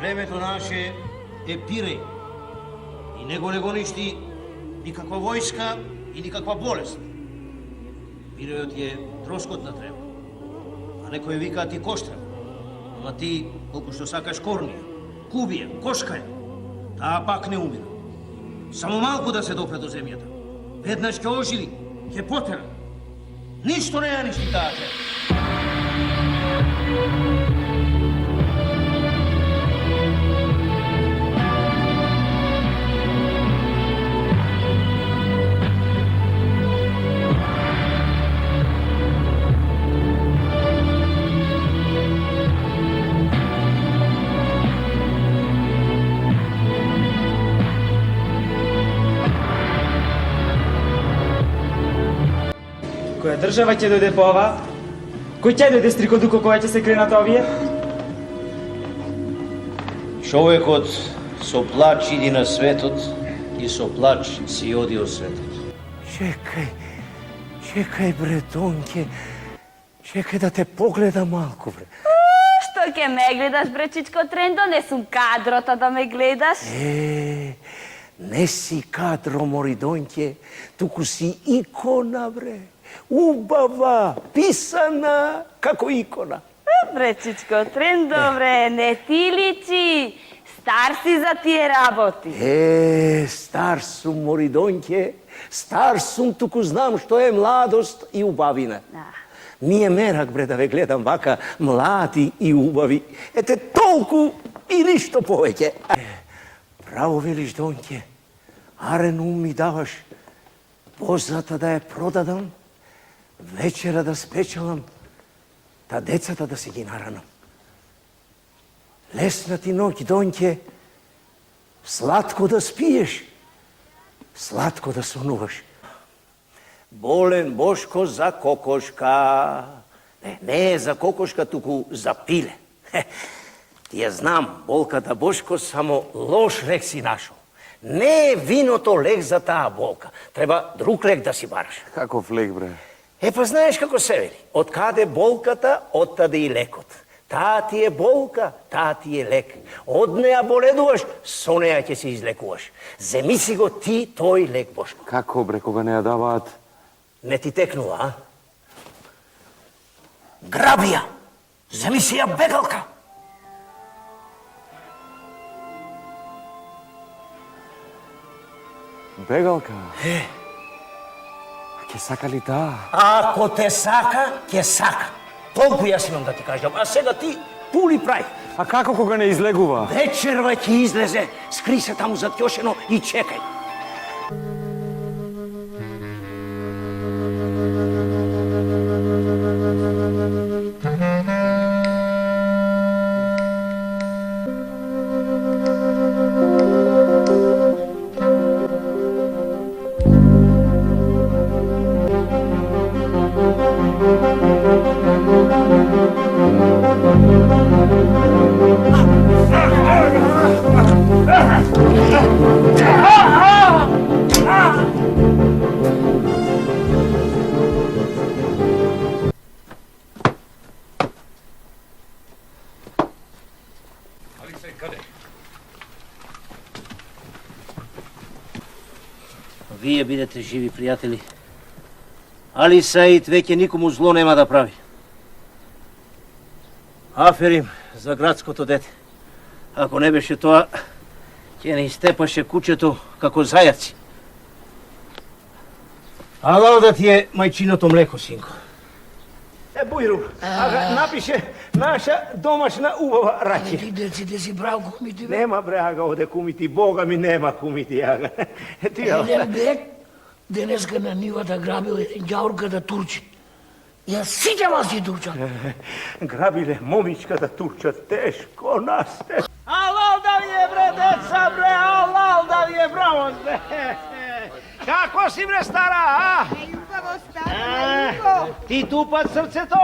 Племето наше е Пирей. И него не го нищи никаква војска и никаква болест. Пирејот е троскотна треба. А некој вика ти коштрам. Ама ти, колку што сакаш корнија, кубија, кошкаја, таа пак не умира. Само малку да се допре до земјата. Веднаш ќе оживи, ќе потера. Ништо не ја ништи таа треба. Која држава ќе дојде по ова? Кој ќе дојде стрикодуко која ќе се кренат овие? Човекот со плач иди на светот и со плач си оди од светот. Чекај бре, Донке. Чекај да те погледа малку, бре. Што ќе ме гледаш, бре, Чичко Трендо? Не сум кадрота да ме гледаш. Не си кадро, мори Донке, туку си икона, бре. Убава, писана како икона. Бре, Чичко Трендо, бре, не ти личи. Стар си за тие работи. Стар сум, мори Донке. Стар сум, туку знам што е младост и убавина. Ние мерак, бре, да ве гледам вака млади и убави. Ете, толку и ништо повеќе. Право велиш, Донке. Арен ум ми даваш. Позната да ја продадам, вечера да спечелам, та децата да се ги наранам. Лесна ти ноќ, Донке. Сладко да спиеш, сладко да сонуваш. Болен Бошко за кокошка. Не е за кокошка, туку за пиле. Ти ја знам, болката Бошко само лош лек си нашол. Не е виното лек за таа болка. Треба друг лек да си бараш. Каков лек, бре? Па знаеш како се вели. Од каде болката, оттаде и лекот. Таа ти е болка, таа ти е лек. Од неа боледуваш, со неа ќе се излекуваш. Земи си го ти тој лек, Бошко. Како, бре, кога не ја даваат? Не ти текнува, а? Граби ја! Земи си ја бегалка! Бегалка? Ке сака ли таа? Ако те сака, ќе сака. Толку јас имам да ти кажам. А сега ти пули прај. А како кога не излегува? Вечерва ќе излезе. Скри се таму зад ќошено и чекај. Вие бидете живи, пријатели. Али Саид веќе никому зло нема да прави. Аферим за градското дете. Ако не беше тоа, ќе не истепаше куќето како зајаци. Алал да ти е мајчиното млеко, синко. Бујру, напише наша домашна убава раќа. Ти деците си брал кумити, бе? Нема бре, ага, оде кумити, Бога ми нема кумити, ага. Еден бек денеска на нивата грабил еден ѓаурка да турчи. Ја сите вас ги турчат. Грабиле момичка да турчат, тешко нас. Алал да ви е, бре, деца, бре, алал да ви е, браво, бре. Како си, бре, стара, а? Љубаво, стара, љубо. Ти тупат срцето?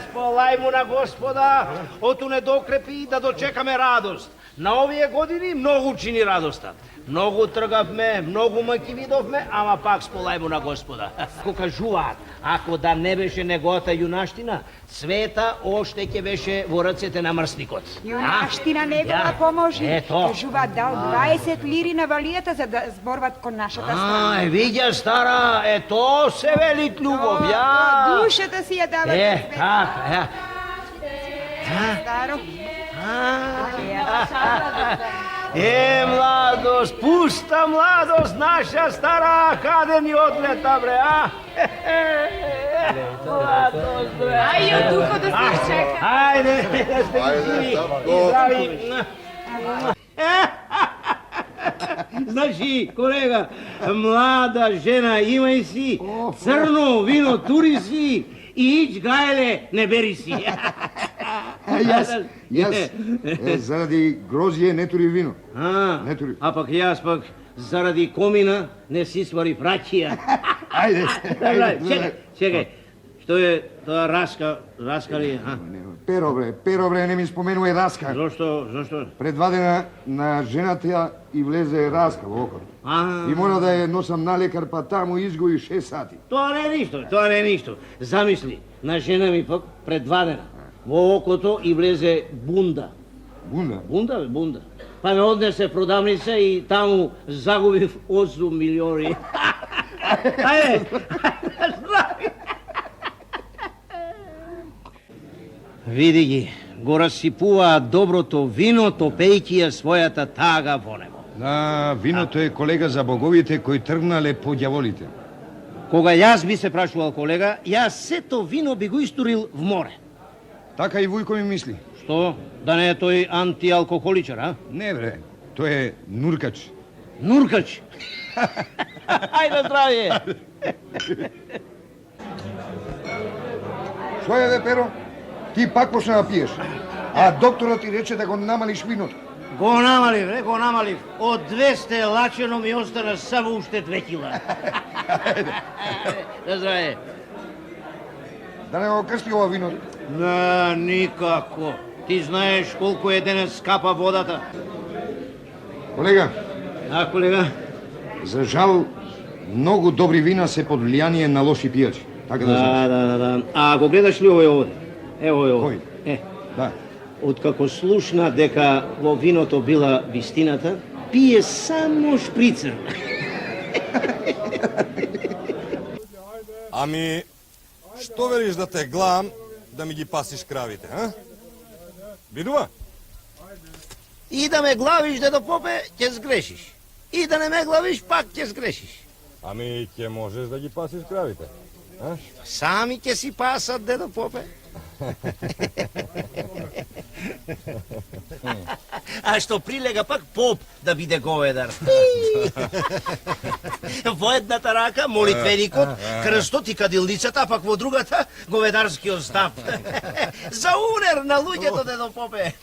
Сполай му на Господа, оту не докрепи да дочекаме радост. На овие години многу чини радоста. Многу тргавме, многу мъки видовме, ама пак сполај му на Господа. Ко кажуваат, ако да не беше неговата юнаштина, света още ќе беше во ръцете на мрсникот. Юнаштина негова поможи. Ето. Кажуваат дал 20 лири на валијата за да зборват кон нашата страна. Видја, стара, ето се велик љубов, ја. Душата си ја дава. Така, Старо. Младост, пуста младост, наша стара, каде ни одлета, бре, а? Младост, бре. Ајде, тука да се чека. Ајде, да сте живи и здрави. Значи, колега, млада жена имај си, црно вино тури си и ич гајле не бери си. Јас, заради грозие не тури вино. Не тури. А пак јас пак заради комина не си свари фракија. Ајде. Чекај, што е тоа раска ли? Перо бре, не ми споменува раска. Зошто? Пред 2 дена на жената и влезе раска во окото. И мора да ја носам на лекар, па таму изгои 6 сати. Тоа не е ништо. Замисли, на жена ми пак пред 2 дена во окото и влезе бунда. Бунда? Бунда. Па ме однесе продавница и таму загубив 8 милиони. Ајде, здрави. Види ги, го расипуваат доброто вино, топејќи ја својата тага во него. Виното е колега за боговите кои тргнале по ѓаволите. Кога јас би се прашувал колега, јас сето вино би го истурил в море. Така и Вујко ми мисли. Што? Да не е тој антиалкохоличар, а? Не бре, тој е нуркач. Нуркач? Ајде, здравје! Што е, бе, Перо? Ти пак почна да пиеш. А докторот ти рече да го намалиш виното. Го намалив. Од 200 лачено ми остана само уште 2 кила. Да здраве. Да не го крсти ова вино? Не, никако. Ти знаеш колку е денес скапа водата. Колега, Колега? за жал, многу добри вина се под влијание на лоши пијачи. Така да знаеш. Да. А го гледаш ли овој овде? Ево. Кој? Да. Откако слушна дека во виното била вистината, пие само шприцер. Ами, што велиш да те гледам да ми ги пасиш кравите, а? Видува? И да ме главиш, дедо попе, ќе сгрешиш. И да не ме главиш, пак ќе сгрешиш. Ами, ќе можеш да ги пасиш кравите, а? Сами ќе си пасат, дедо попе. А што прилега пак поп да биде говедар. Во едната рака молитвеникот, крстот и кадилницата, а пак во другата говедарскиот стап. За унер на луѓето, дедо попе.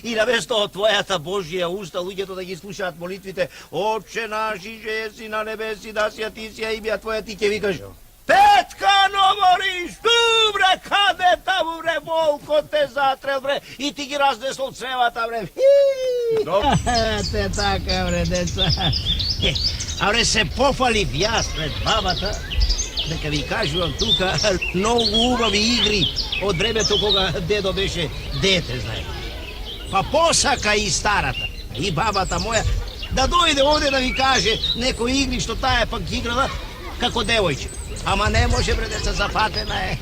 И наместо од твојата Божија уста луѓето да ги слушаат молитвите: Отче наш иже еси на небеси, да си ти си имја твоја, ти ќе викаш: Петка, но мориш, бре, каде таму, бре, волко те затрел, бре, и ти ги разнесол цревата, бре. Те така, бре, деца. А бре, се пофалив јас пред бабата, дека ви кажувам тука многу убави игри од времето кога дедо беше дете, знаеш. Па посака и старата, и бабата моја, да дојде овде да ви каже некои игри што таа пак играла како девојче. Ама не може, бре, деца, запатена е.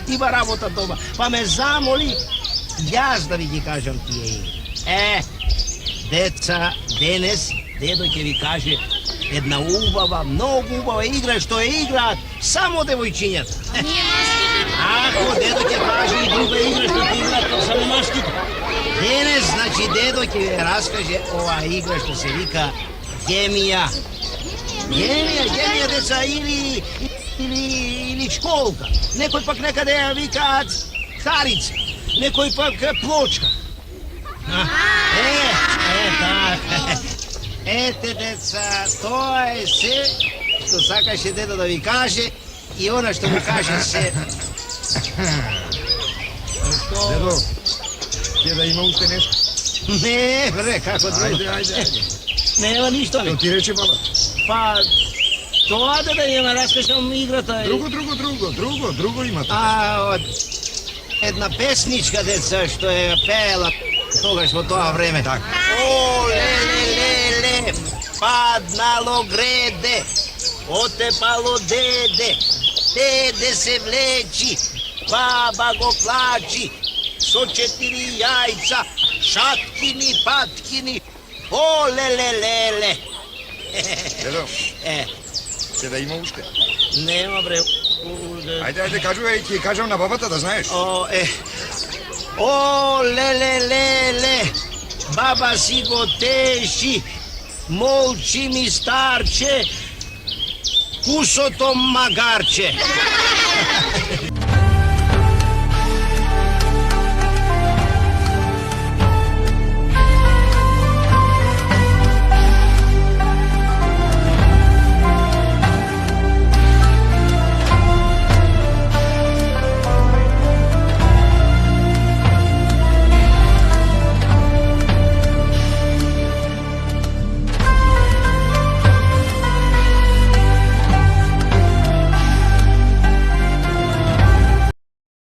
Има работа дома. Па ме замоли јас да ви ги кажам тие игри. Деца, денес дедо ќе ви каже една убава, многу убава игра што е играат само девојчињата. Ако дедо ќе каже и друга игра што ќе играат само маските. Денес, значи, дедо ќе ви раскаже ова игра што се вика гемија. Гемија, деца, или школка. Некој пак некаде ја викаат тарица, некој пак плочка. Така. Ете, деца, тоа е се што сакаше дедо да ви каже и она што му каже се Dedo, će da ima ušte nešto? Ne, bre, kako drugo? Ajde. Nema ništa li. To ti reče baba. Pa, to ade da ima, raskašam igrata. Drugo ima to. A, jedna pesnička deca što je pela toga smo toga vreme. Tako. O, le, padnalo grede, otepalo dede se vleči, baba go plači, so 4 jajca, šatkini, patkini, o, le. Dedo, će da ima ušte? Nema bre. Ajde, kažem na babata da znaješ. O, le, baba si go teši, molči mi starče, kuso to magarče.